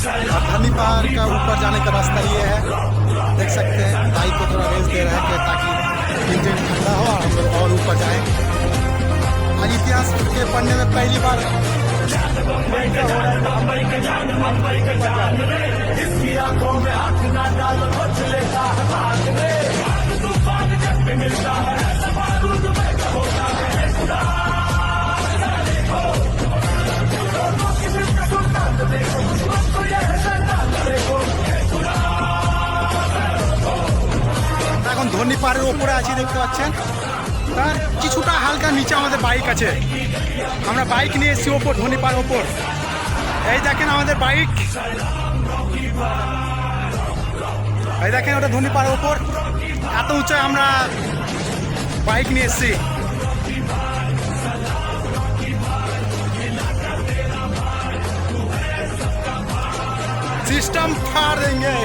और धनी पहाड़ का ऊपर जाने का रास्ता ये है, देख सकते हैं। बाइक को थोड़ा रेस दे रहे हैं ताकि इंजन ठंडा हो और हम लोग और ऊपर जाए। आज इतिहास के पढ़ने में पहली बार এখন ধনী পাহাড়ের ওপরে আছি, দেখতে পাচ্ছেন। তার কিছুটা হালকা নিচে আমাদের বাইক আছে। আমরা বাইক নিয়ে এসেছি ওপর, ধনী পাহাড়ের ওপর। এই দেখেন আমাদের বাইক, এই দেখেন ওটা ধনী পাহাড়ের ওপর। এত উঁচায় আমরা বাইক নিয়ে এসেছি। सिस्टम फाड़ देंगे।